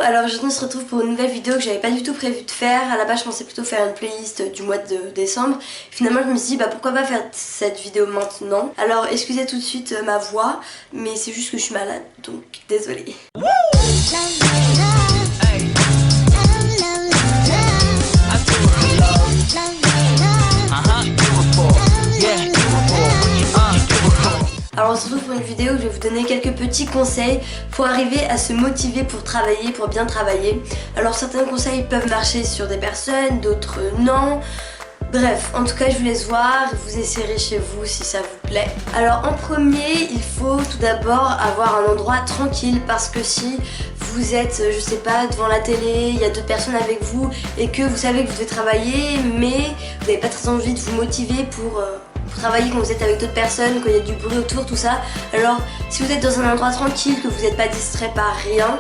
alors aujourd'hui on se retrouve pour une nouvelle vidéo que j'avais pas du tout prévu de faire. À la base je pensais plutôt faire une playlist du mois de décembre. Finalement je me suis dit pourquoi pas faire cette vidéo maintenant. Alors excusez tout de suite ma voix, mais c'est juste que je suis malade, donc désolée. Alors on se retrouve pour une vidéo où je vais vous donner quelques petits conseils pour arriver à se motiver pour travailler, pour bien travailler. Alors certains conseils peuvent marcher sur des personnes, d'autres non. Bref, en tout cas je vous laisse voir, vous essayerez chez vous si ça vous plaît. Alors en premier, il faut tout d'abord avoir un endroit tranquille parce que si vous êtes, je sais pas, devant la télé, il y a d'autres personnes avec vous et que vous savez que vous devez travailler mais vous n'avez pas très envie de vous motiver pour travailler quand vous êtes avec d'autres personnes, quand il y a du bruit autour, tout ça. Alors si vous êtes dans un endroit tranquille, que vous n'êtes pas distrait par rien,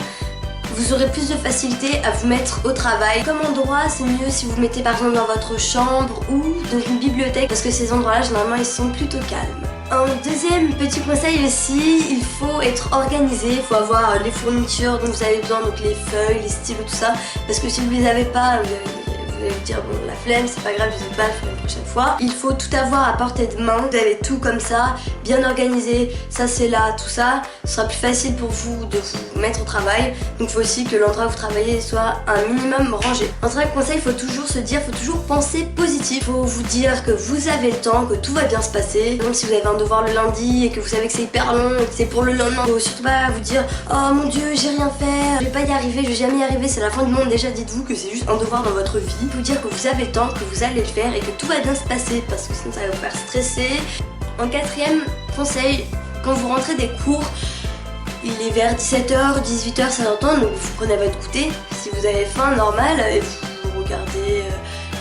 vous aurez plus de facilité à vous mettre au travail. Comme endroit, c'est mieux si vous vous mettez par exemple dans votre chambre ou dans une bibliothèque parce que ces endroits-là, généralement, ils sont plutôt calmes. Un deuxième petit conseil aussi, il faut être organisé, il faut avoir les fournitures dont vous avez besoin, donc les feuilles, les stylos, tout ça, parce que si vous les avez pas, vous allez vous dire bon la flemme, c'est pas grave, je sais pas, je ferai la prochaine fois. Il faut tout avoir à portée de main, vous avez tout comme ça, bien organisé, ça c'est là, tout ça, ce sera plus facile pour vous de vous mettre au travail. Donc il faut aussi que l'endroit où vous travaillez soit un minimum rangé. Un très conseil, il faut toujours se dire, il faut toujours penser positif. Il faut vous dire que vous avez le temps, que tout va bien se passer. Donc si vous avez un devoir le lundi et que vous savez que c'est hyper long et que c'est pour le lendemain, il faut surtout pas vous dire oh mon dieu j'ai rien fait, je vais pas y arriver, je vais jamais y arriver, c'est la fin du monde. Déjà dites-vous que c'est juste un devoir dans votre vie. Vous dire que vous avez le temps, que vous allez le faire et que tout va bien se passer parce que sinon ça va vous faire stresser. En quatrième conseil, quand vous rentrez des cours, il est vers 17h, 18h, ça s'entend, donc vous prenez votre goûter. Si vous avez faim, normal, et vous regardez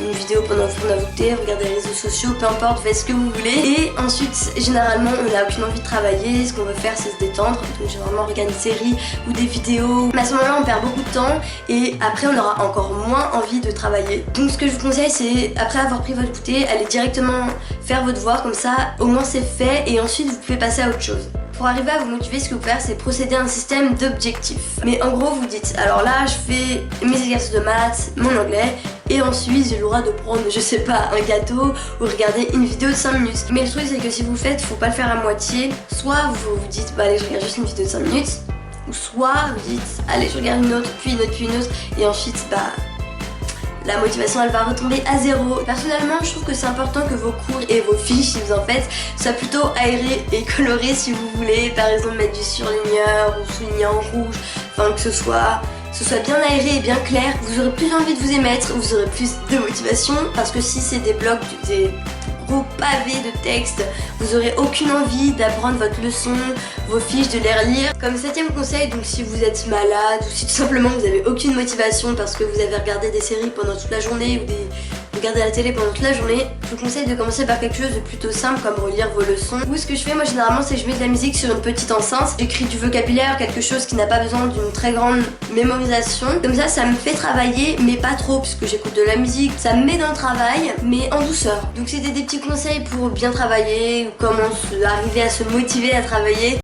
une vidéo pendant que vous prenez votre goûter, regardez les réseaux sociaux, peu importe, faites ce que vous voulez. Et ensuite, généralement, on n'a aucune envie de travailler, ce qu'on veut faire c'est se détendre. Donc généralement, on regarde une série ou des vidéos. Mais à ce moment-là, on perd beaucoup de temps et après, on aura encore moins envie de travailler. Donc ce que je vous conseille, c'est après avoir pris votre goûter, allez directement faire vos devoirs, comme ça, au moins c'est fait et ensuite, vous pouvez passer à autre chose. Pour arriver à vous motiver, ce que vous pouvez faire, c'est procéder à un système d'objectifs. Mais en gros, vous dites, alors là, je fais mes exercices de maths, mon anglais, et ensuite, j'ai le droit de prendre, je sais pas, un gâteau ou regarder une vidéo de 5 minutes. Mais le truc, c'est que si vous le faites, faut pas le faire à moitié. Soit vous vous dites, allez, je regarde juste une vidéo de 5 minutes, ou soit vous dites, allez, je regarde une autre, puis une autre, puis une autre, et ensuite, la motivation elle va retomber à zéro. Personnellement je trouve que c'est important que vos cours et vos fiches si vous en faites soient plutôt aérés et colorés si vous voulez. Par exemple mettre du surligneur ou souligner en rouge, enfin que ce soit bien aéré et bien clair. Vous aurez plus envie de vous y mettre, vous aurez plus de motivation parce que si c'est des blocs, des gros pavés de texte, vous aurez aucune envie d'apprendre votre leçon, vos fiches, de les relire. Comme septième conseil, donc si vous êtes malade ou si tout simplement vous avez aucune motivation parce que vous avez regardé des séries pendant toute la journée ou regardez la télé pendant toute la journée, je vous conseille de commencer par quelque chose de plutôt simple comme relire vos leçons. Ou ce que je fais moi généralement c'est que je mets de la musique sur une petite enceinte, j'écris du vocabulaire, quelque chose qui n'a pas besoin d'une très grande mémorisation. Comme ça me fait travailler mais pas trop puisque j'écoute de la musique, ça me met dans le travail mais en douceur. Donc c'était des petits conseils pour bien travailler ou comment arriver à se motiver à travailler.